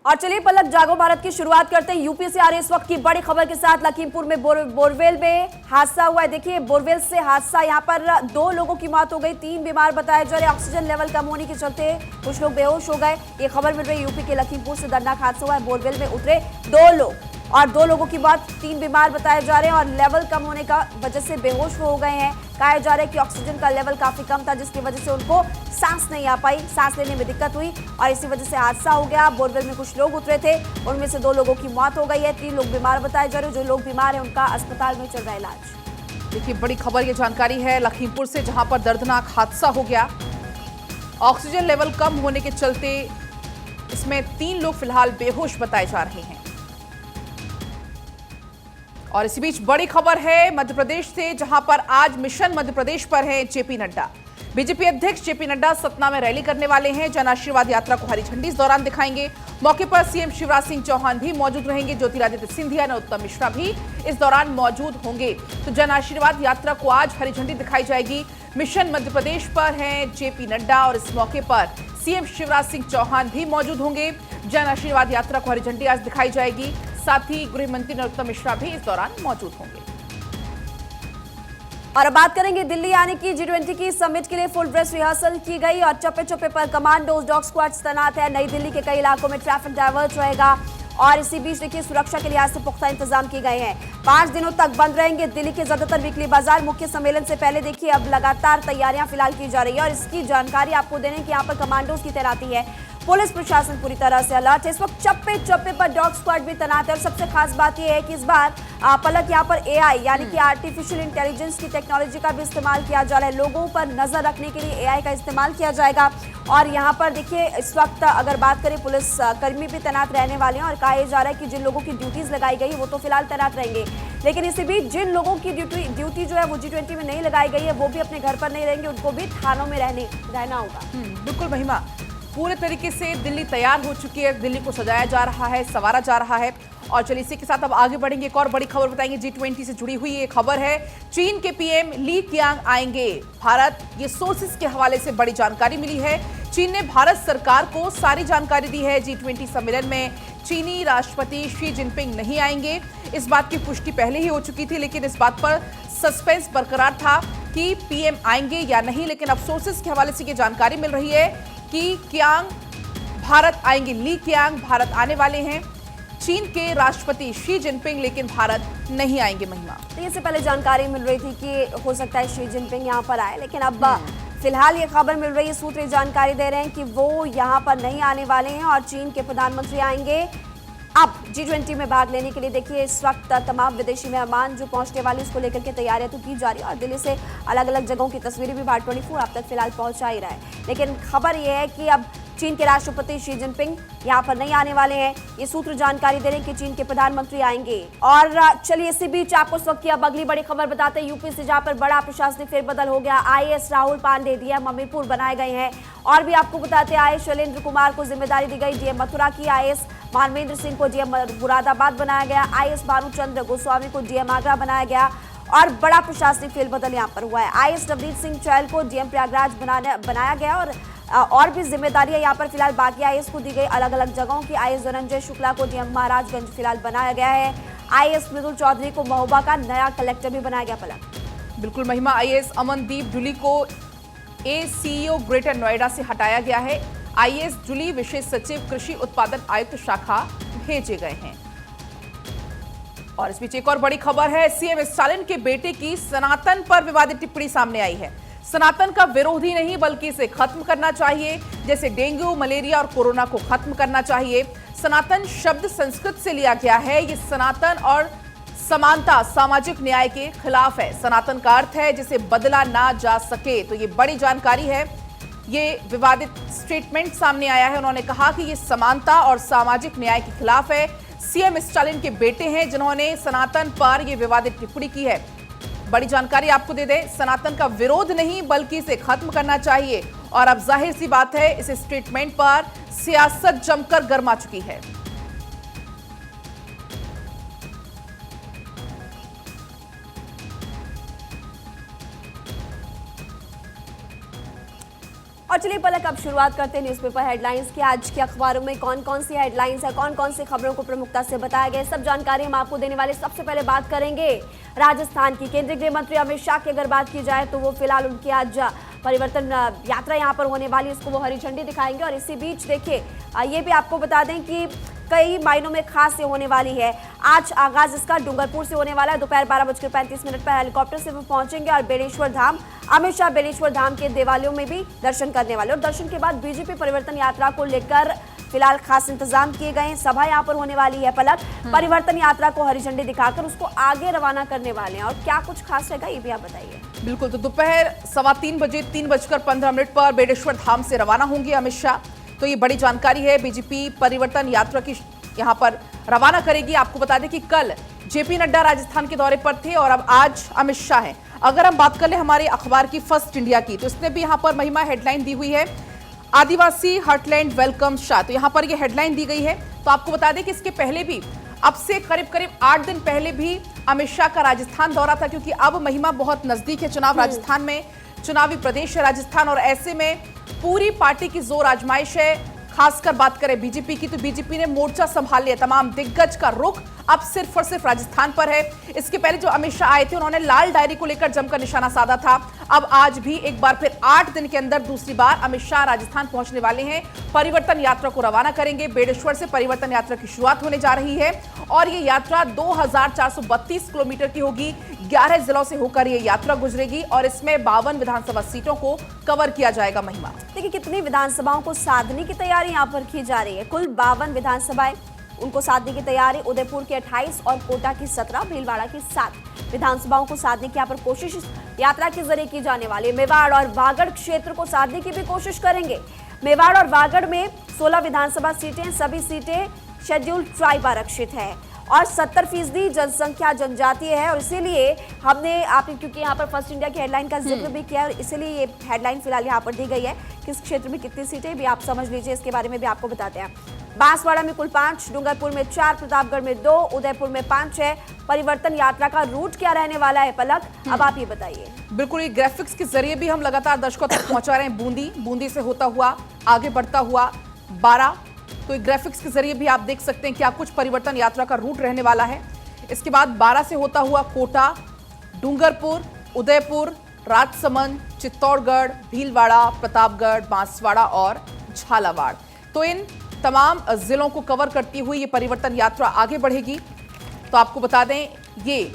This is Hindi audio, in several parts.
और चलिए पलक जागो भारत की शुरुआत करते हैं यूपी से आ रही इस वक्त की बड़ी खबर के साथ। लखीमपुर में बोरवेल में हादसा हुआ है। देखिए बोरवेल से हादसा, यहां पर 2 लोगों की मौत हो गई, 3 बीमार बताए जा रहे। ऑक्सीजन लेवल कम होने के चलते कुछ लोग बेहोश हो गए। ये खबर मिल रही है यूपी के लखीमपुर से दर्दनाक हादसा हुआ है। बोरवेल में उतरे 2 लोग और 2 लोगों की मौत, 3 बीमार बताए जा रहे हैं और लेवल कम होने का वजह से बेहोश हो गए हैं। कहा जा रहा है कि ऑक्सीजन का लेवल काफी कम था जिसकी वजह से उनको सांस नहीं आ पाई, सांस लेने में दिक्कत हुई और इसी वजह से हादसा हो गया। बोरवेल में कुछ लोग उतरे थे, उनमें से 2 लोगों की मौत हो गई है, 3 लोग बीमार बताए जा रहे हैं। जो लोग बीमार हैं उनका अस्पताल में चल रहा है इलाज। देखिए बड़ी खबर ये जानकारी है लखीमपुर से, जहां पर दर्दनाक हादसा हो गया। ऑक्सीजन लेवल कम होने के चलते इसमें 3 लोग फिलहाल बेहोश बताए जा रहे हैं। और इसी बीच बड़ी खबर है मध्य प्रदेश से, जहां पर आज मिशन मध्य प्रदेश पर है जेपी नड्डा। बीजेपी अध्यक्ष जेपी नड्डा सतना में रैली करने वाले हैं। जन आशीर्वाद यात्रा को हरी झंडी इस दौरान दिखाएंगे। मौके पर सीएम शिवराज सिंह चौहान भी मौजूद रहेंगे। ज्योतिरादित्य सिंधिया, नरोत्तम मिश्रा भी इस दौरान मौजूद होंगे। तो जन आशीर्वाद यात्रा को आज हरी झंडी दिखाई जाएगी। मिशन मध्य प्रदेश पर हैं जेपी नड्डा और इस मौके पर सीएम शिवराज सिंह चौहान भी मौजूद होंगे। जन आशीर्वाद यात्रा को हरी झंडी आज दिखाई जाएगी। साथ ही गृह मंत्री नरोत्तम मिश्रा भी इस दौरान मौजूद होंगे। और अब बात करेंगे दिल्ली आने की। G20 की समिट के लिए फुल ड्रेस रिहर्सल की गई और चप्पे चप्पे पर कमांडोज, डॉग स्क्वाड्स तैनात है। नई दिल्ली के कई इलाकों में ट्रैफिक डाइवर्ट रहेगा और इसी बीच देखिए सुरक्षा के लिहाज से पुख्ता इंतजाम किए गए हैं। 5 दिनों तक बंद रहेंगे दिल्ली के ज्यादातर वीकली बाजार। मुख्य सम्मेलन से पहले देखिए अब लगातार तैयारियां फिलहाल की जा रही है और इसकी जानकारी आपको देने की यहाँ पर कमांडोज की तैनाती है। पुलिस प्रशासन पूरी तरह से अलर्ट है। इस वक्त चप्पे चप्पे पर डॉग स्क्वाड भी तैनात है और सबसे खास बात यह है कि इस बार पलक यहाँ पर एआई यानी कि आर्टिफिशियल इंटेलिजेंस की टेक्नोलॉजी का भी इस्तेमाल किया जा रहा है। लोगों पर नजर रखने के लिए एआई का इस्तेमाल किया जाएगा। और यहाँ पर देखिए इस वक्त अगर बात करें पुलिस कर्मी भी तैनात रहने वाले हैं और कहा जा रहा है कि जिन लोगों की ड्यूटीज लगाई गई वो तो फिलहाल तैनात रहेंगे, लेकिन इसी बीच जिन लोगों की ड्यूटी जो है वो G20 में नहीं लगाई गई है वो भी अपने घर पर नहीं रहेंगे, उनको भी थानों में रहना होगा। बिल्कुल महिमा, पूरे तरीके से दिल्ली तैयार हो चुकी है। दिल्ली को सजाया जा रहा है, संवारा जा रहा है। और चलिए इसी के साथ अब आगे बढ़ेंगे। एक और बड़ी खबर बताएंगे। G20 से जुड़ी हुई ये खबर है, चीन के पीएम ली कियांग आएंगे भारत। ये सोर्सेस के हवाले से बड़ी जानकारी मिली है। चीन ने भारत सरकार को सारी जानकारी दी है। G20 सम्मेलन में चीनी राष्ट्रपति शी जिनपिंग नहीं आएंगे, इस बात की पुष्टि पहले ही हो चुकी थी, लेकिन इस बात पर सस्पेंस बरकरार था कि पीएम आएंगे या नहीं। लेकिन अब सोर्सेस के हवाले से ये जानकारी मिल रही है कि कियांग भारत आएंगे। ली कियांग भारत आने वाले हैं। चीन के राष्ट्रपति शी जिनपिंग लेकिन भारत नहीं आएंगे। महिमा, तो इससे पहले जानकारी मिल रही थी कि हो सकता है शी जिनपिंग यहां पर आए, लेकिन अब फिलहाल ये खबर मिल रही है, सूत्र जानकारी दे रहे हैं कि वो यहां पर नहीं आने वाले हैं और चीन के प्रधानमंत्री आएंगे। अब G20 में भाग लेने के लिए देखिए इस वक्त तमाम विदेशी मेहमान जो पहुंचने वाले उसको लेकर के तैयारियां तो की जा रही है और दिल्ली से अलग अलग जगहों की तस्वीरें भी भारत 24 अब तक फिलहाल पहुंचा ही रहा है। लेकिन खबर यह है कि अब चीन के राष्ट्रपति शी जिनपिंग यहां पर नहीं आने वाले हैं। ये सूत्र जानकारी दे रहे हैं कि चीन के प्रधानमंत्री आएंगे। और चलिए इसी बीच आपको इस वक्त की अब अगली बड़ी खबर बताते हैं। यूपी से जहां पर बड़ा प्रशासनिक फेरबदल हो गया। आईएएस राहुल पांडे डीएम हमीरपुर बनाए गए हैं। और भी आपको बताते हैं आईएएस शैलेंद्र कुमार को जिम्मेदारी दी गई डीएम मथुरा की। आईएएस मानवेंद्र सिंह को डीएम मुरादाबाद बनाया गया। आईएएस भानुचंद्र गोस्वामी को डीएम आगरा बनाया गया और बड़ा प्रशासनिक फेरबदल यहां पर हुआ है। आईएएस नवनीत सिंह चहल को डीएम प्रयागराज बनाया गया और भी जिम्मेदारियां यहां पर फिलहाल बाकी आईएएस को दी गई अलग अलग जगहों की। आईएएस धनंजय शुक्ला को डीएम महाराजगंज फिलहाल बनाया गया है। आईएएस मृदुल चौधरी को महोबा का नया कलेक्टर भी बनाया गया। पलक, बिल्कुल महिमा, आईएएस अमनदीप जूली को एसीईओ ग्रेटर नोएडा से हटाया गया है। आईएएस जूली विशेष सचिव कृषि उत्पादन आयुक्त शाखा भेजे गए हैं। और इस बीच एक और बड़ी खबर है, सीएम स्टालिन के बेटे की सनातन पर विवादित टिप्पणी सामने आई है। सनातन का विरोध ही नहीं बल्कि इसे खत्म करना चाहिए, जैसे डेंगू, मलेरिया और कोरोना को खत्म करना चाहिए। सनातन शब्द संस्कृत से लिया गया है। ये सनातन और समानता, सामाजिक न्याय के खिलाफ है। सनातन का अर्थ है जिसे बदला ना जा सके। तो ये बड़ी जानकारी है। ये विवादित स्टेटमेंट सामने आया है। उन्होंने कहा कि ये समानता और सामाजिक न्याय के खिलाफ है। सीएम स्टालिन के बेटे हैं जिन्होंने सनातन पर यह विवादित टिप्पणी की है। बड़ी जानकारी आपको दे दें, सनातन का विरोध नहीं बल्कि इसे खत्म करना चाहिए। और अब जाहिर सी बात है इस स्टेटमेंट पर सियासत जमकर गर्मा चुकी है। और चलिए पलक अब शुरुआत करते हैं न्यूज़पेपर हेडलाइंस की। आज के अखबारों में कौन कौन सी हेडलाइंस है, कौन कौन सी खबरों को प्रमुखता से बताया गया, सब जानकारी हम आपको देने वाले। सबसे पहले बात करेंगे राजस्थान की। केंद्रीय गृह मंत्री अमित शाह की अगर बात की जाए तो वो फिलहाल उनकी आज परिवर्तन यात्रा यहाँ पर होने वाली, उसको वो हरी झंडी दिखाएंगे। और इसी बीच देखिए ये भी आपको बता दें कि कई मायनों में खास ये होने वाली है। आज आगाज इसका डूंगरपुर से होने वाला है। दोपहर 12:35 पर हेलीकॉप्टर से वो पहुंचेंगे और बेलेश्वर धाम, अमित शाह बेलेश्वर धाम के देवालयों में भी दर्शन करने वाले। और दर्शन के बाद बीजेपी परिवर्तन यात्रा को लेकर फिलहाल खास इंतजाम किए गए हैं। सभा यहाँ पर होने वाली है। पलक परिवर्तन यात्रा को हरी झंडी दिखाकर उसको आगे रवाना करने वाले हैं। और क्या कुछ खास रहेगा ये भी आप बताइए। बिल्कुल, तो दोपहर 3:15 बजे 3:15 पर बेलेश्वर धाम से रवाना होंगे अमित शाह। तो ये बड़ी जानकारी है। बीजेपी परिवर्तन यात्रा की यहाँ पर रवाना करेगी। आपको बता दें कि कल जेपी नड्डा राजस्थान के दौरे पर थे और अब आज अमित शाह हैं। अगर हम बात कर ले हमारे अखबार की फर्स्ट इंडिया की, तो इसने भी यहाँ पर महिमा हेडलाइन दी हुई है, आदिवासी हार्टलैंड वेलकम शाह। तो यहाँ पर ये हेडलाइन दी गई है। तो आपको बता दें कि इसके पहले भी, अब से करीब 8 दिन पहले भी अमित शाह का राजस्थान दौरा था, क्योंकि अब महिमा बहुत नजदीक है चुनाव। राजस्थान में चुनावी प्रदेश है राजस्थान, और ऐसे में पूरी पार्टी की जोर आजमाइश है। खासकर बात करें बीजेपी की, तो बीजेपी ने मोर्चा संभाल लिया। तमाम दिग्गज का रुख अब सिर्फ और सिर्फ राजस्थान पर है। इसके पहले जो अमित शाह आए थे उन्होंने लाल डायरी को लेकर जमकर निशाना साधा था। अब आज भी एक बार फिर 8 दिन के अंदर दूसरी बार अमित शाह राजस्थान पहुंचने वाले हैं। परिवर्तन यात्रा को रवाना करेंगे। बेलेश्वर से परिवर्तन यात्रा की शुरुआत होने जा रही है और ये यात्रा 2432 किलोमीटर की होगी। 11 जिलों से होकर ये यात्रा गुजरेगी और इसमें 52 विधानसभा सीटों को कवर किया जाएगा। महिमा देखिए कितनी विधानसभाओं को साधने की तैयारी यहाँ पर की जा रही है। कुल 52 विधानसभाएं उनको साधने की तैयारी। उदयपुर की 28 और कोटा की 17, भीलवाड़ा की 7 विधानसभाओं को साधने की यहाँ पर कोशिश यात्रा के जरिए की जाने वाली है। मेवाड़ और वागड़ क्षेत्र को साधने की भी कोशिश करेंगे। मेवाड़ और वागड़ में 16 विधानसभा सीटें, सभी सीटें शेड्यूल ट्राइब आरक्षित है और 70% जनसंख्या जनजातीय है। और इसीलिए हमने आपने, क्योंकि यहाँ पर फर्स्ट इंडिया की हेडलाइन का जिक्र भी किया है, इसीलिए ये हेडलाइन फिलहाल यहाँ पर दी गई है। किस क्षेत्र में कितनी सीटें भी आप समझ लीजिए, इसके बारे में भी आपको बताते हैं। बांसवाड़ा में कुल 5, डूंगरपुर में 4, प्रतापगढ़ में 2, उदयपुर में 5 है। परिवर्तन यात्रा का रूट क्या रहने वाला है पलक, अब आप ये बताइए। बिल्कुल, ये ग्राफिक्स के जरिए भी हम लगातार दर्शकों तक पहुंचा रहे हैं। बूंदी से होता हुआ आगे बढ़ता हुआ 12, तो ग्राफिक्स के जरिए भी आप देख सकते हैं क्या कुछ परिवर्तन यात्रा का रूट रहने वाला है। इसके बाद 12 से होता हुआ कोटा, डूंगरपुर, उदयपुर, राजसमंद, चित्तौड़गढ़, भीलवाड़ा, प्रतापगढ़, बांसवाड़ा और झालावाड़। तो इन तमाम जिलों को कवर करती हुई ये परिवर्तन यात्रा आगे बढ़ेगी। तो आपको बता दें ये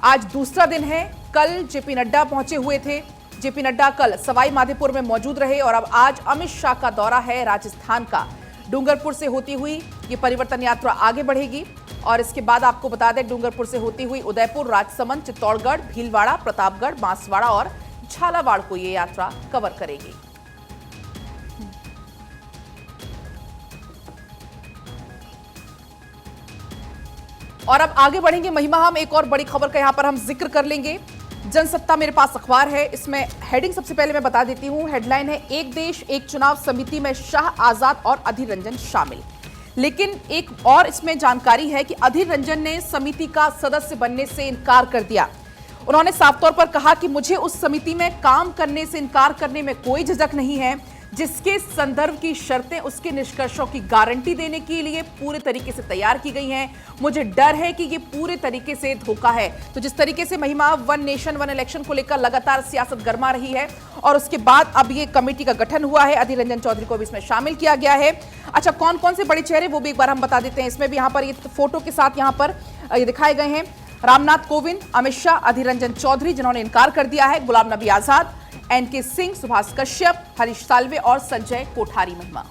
आज दूसरा दिन है। कल जेपी नड्डा पहुंचे हुए थे। जेपी नड्डा कल सवाई माधोपुर में मौजूद रहे और अब आज अमित शाह का दौरा है राजस्थान का। डूंगरपुर से होती हुई ये परिवर्तन यात्रा आगे बढ़ेगी और इसके बाद आपको बता दें डूंगरपुर से होती हुई उदयपुर, राजसमंद, चित्तौड़गढ़, भीलवाड़ा, प्रतापगढ़, बांसवाड़ा और झालावाड़ को ये यात्रा कवर करेगी। और अब आगे बढ़ेंगे महिमा, हम एक और बड़ी खबर का यहां पर हम जिक्र कर लेंगे। जनसत्ता मेरे पास अखबार है, इसमें हेडिंग सबसे पहले मैं बता देती हूं। हेडलाइन है, एक देश एक चुनाव समिति में शाह, आजाद और अधीर रंजन शामिल। लेकिन एक और इसमें जानकारी है कि अधीर रंजन ने समिति का सदस्य बनने से इनकार कर दिया। उन्होंने साफ तौर पर कहा कि मुझे उस समिति में काम करने से इनकार करने में कोई झिझक नहीं है। जिसके संदर्भ की शर्तें उसके निष्कर्षों की गारंटी देने के लिए पूरे तरीके से तैयार की गई हैं। मुझे डर है कि ये पूरे तरीके से धोखा है। तो जिस तरीके से महिमा वन नेशन वन इलेक्शन को लेकर लगातार सियासत गर्मा रही है और उसके बाद अब ये कमेटी का गठन हुआ है, अधीर रंजन चौधरी को भी इसमें शामिल किया गया है। अच्छा, कौन कौन से बड़े चेहरे वो भी एक बार हम बता देते हैं। इसमें भी यहाँ पर ये फोटो के साथ यहाँ पर ये दिखाए गए हैं। रामनाथ कोविंद, अमित शाह, अधीर रंजन चौधरी जिन्होंने इनकार कर दिया है, गुलाम नबी आजाद, एनके सिंह, सुभाष कश्यप, हरीश साल्वे और संजय कोठारी। महिमा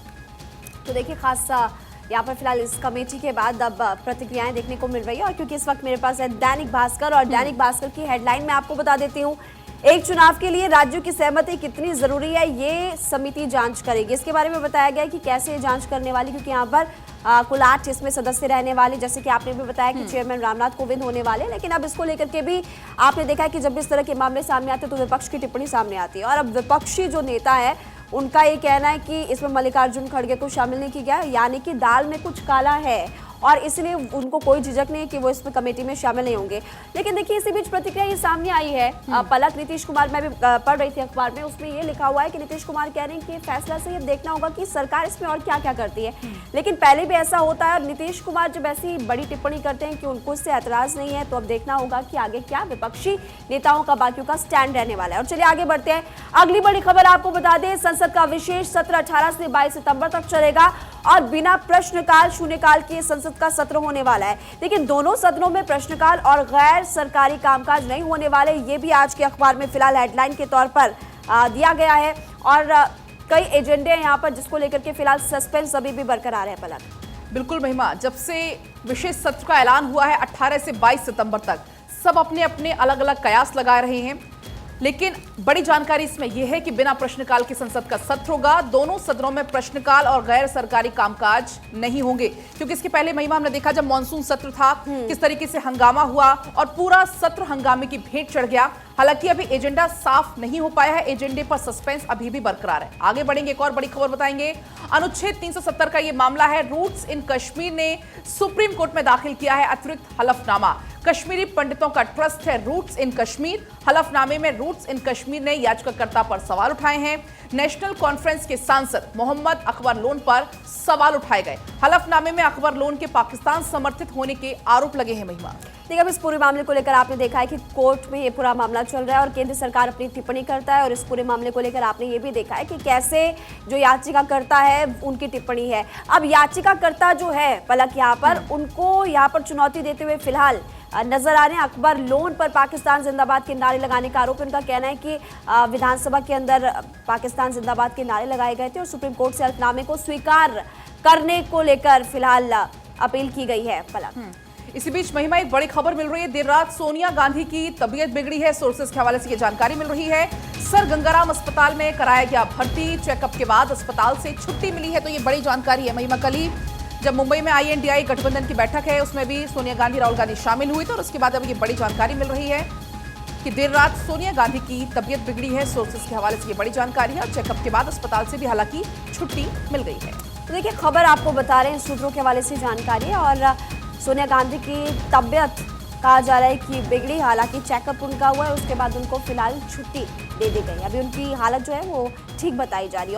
तो देखिए खास यहाँ पर फिलहाल इस कमेटी के बाद अब प्रतिक्रियाएं देखने को मिल रही है। और क्योंकि इस वक्त मेरे पास है दैनिक भास्कर और दैनिक भास्कर की हेडलाइन में आपको बता देती हूँ, एक चुनाव के लिए राज्यों की सहमति कितनी जरूरी है ये समिति जांच करेगी। इसके बारे में बताया गया कि कैसे ये जांच करने वाली, क्योंकि यहाँ पर कुल 8 इसमें सदस्य रहने वाले, जैसे कि आपने भी बताया कि चेयरमैन रामनाथ कोविंद होने वाले। लेकिन अब इसको लेकर के भी आपने देखा है कि जब इस तरह के मामले सामने आते हैं तो विपक्ष की टिप्पणी सामने आती है। और अब विपक्षी जो नेता है उनका ये कहना है कि इसमें मल्लिकार्जुन खड़गे को शामिल नहीं किया गया, यानी कि दाल में कुछ काला है। और इसलिए उनको कोई झिझक नहीं है कि वो इसमें कमेटी में शामिल नहीं होंगे। लेकिन देखिए इसी बीच प्रतिक्रिया ये सामने आई है। पलक नीतीश कुमार, मैं भी पढ़ रही थी अखबार में, उसमें ये लिखा हुआ है कि नीतीश कुमार कह रहे हैं कि फैसला से ये देखना होगा कि सरकार इसमें और क्या क्या करती है। लेकिन पहले भी ऐसा होता है और नीतीश कुमार जब ऐसी बड़ी टिप्पणी करते हैं कि उनको इससे ऐतराज नहीं है, तो अब देखना होगा कि आगे क्या विपक्षी नेताओं का, बाकियों का स्टैंड रहने वाला है। और चलिए आगे बढ़ते हैं। अगली बड़ी खबर आपको बता दें, संसद का विशेष सत्र 18 से 22 सितंबर तक चलेगा और बिना प्रश्नकाल शून्यकाल के संसद का सत्र होने वाला है। लेकिन दोनों सदनों में प्रश्नकाल और गैर सरकारी कामकाज नहीं होने वाले, ये भी आज के अखबार में फिलहाल हेडलाइन के तौर पर दिया गया है। और कई एजेंडे हैं यहाँ पर जिसको लेकर के फिलहाल सस्पेंस अभी भी बरकरार है। पलक, बिल्कुल महिमा, जब से विशेष सत्र का ऐलान हुआ है 18 से 22 सितंबर तक, सब अपने अपने अलग अलग कयास लगा रहे हैं। लेकिन बड़ी जानकारी इसमें यह है कि बिना प्रश्नकाल के संसद का सत्र होगा। दोनों सदनों में प्रश्नकाल और गैर सरकारी कामकाज नहीं होंगे, क्योंकि इसके पहले महिमा हमने देखा जब मॉनसून सत्र था किस तरीके से हंगामा हुआ और पूरा सत्र हंगामे की भेंट चढ़ गया। हालांकि अभी एजेंडा साफ नहीं हो पाया है, एजेंडे पर सस्पेंस अभी भी बरकरार है। आगे बढ़ेंगे, एक और बड़ी खबर बताएंगे। अनुच्छेद 370 का यह मामला है। रूट्स इन कश्मीर ने सुप्रीम कोर्ट में दाखिल किया है अतिरिक्त हलफनामा। कश्मीरी पंडितों का ट्रस्ट है रूट्स इन कश्मीर। हलफनामे में रूट्स इन कश्मीर ने याचिकाकर्ता पर सवाल उठाए हैं। नेशनल कॉन्फ्रेंस के सांसद मोहम्मद अकबर लोन पर सवाल उठाए गए। हलफनामे में अकबर लोन के पाकिस्तान समर्थित होने के आरोप लगे हैं। महिमा, देखिए अब इस पूरे मामले को लेकर आपने देखा है कि कोर्ट में ये पूरा मामला चल रहा है और केंद्र सरकार अपनी टिप्पणी करता है। और इस पूरे मामले को लेकर आपने ये भी देखा है कि कैसे जो याचिकाकर्ता है उनकी टिप्पणी है। अब याचिकाकर्ता जो है पलक, यहाँ पर उनको यहाँ पर चुनौती देते हुए फिलहाल नजर आ रहे हैं। अकबर लोन पर पाकिस्तान जिंदाबाद के नारे लगाने का आरोप, उनका कहना है कि विधानसभा के अंदर पाकिस्तान जिंदाबाद के नारे लगाए गए थे और सुप्रीम कोर्ट से हलफनामे को स्वीकार करने को लेकर फिलहाल अपील की गई है। पलक, इसी बीच महिमा एक बड़ी खबर मिल रही है। देर रात सोनिया गांधी की तबीयत बिगड़ी है। सोर्सेज के हवाले से ये जानकारी मिल रही है। सर गंगाराम अस्पताल में कराया गया भर्ती, चेकअप के बाद अस्पताल से छुट्टी मिली है। तो ये बड़ी जानकारी है महिमा। कल ही जब मुंबई में INDI गठबंधन की बैठक है, उसमें भी सोनिया गांधी, राहुल गांधी शामिल हुए थे और उसके बाद अब ये बड़ी जानकारी मिल रही है कि देर रात सोनिया गांधी की तबीयत बिगड़ी है। सोर्सेज के हवाले से ये बड़ी जानकारी है और चेकअप के बाद अस्पताल से भी हालांकि छुट्टी मिल गई है। तो देखिए खबर आपको बता रहे हैं, सूत्रों के हवाले से जानकारी है और सोनिया गांधी की तबीयत कहा जा रहा है कि बिगड़ी, हालांकि चेकअप उनका हुआ है, उसके बाद उनको फिलहाल छुट्टी दे दी गई। अभी उनकी हालत जो है वो ठीक बताई जा रही है।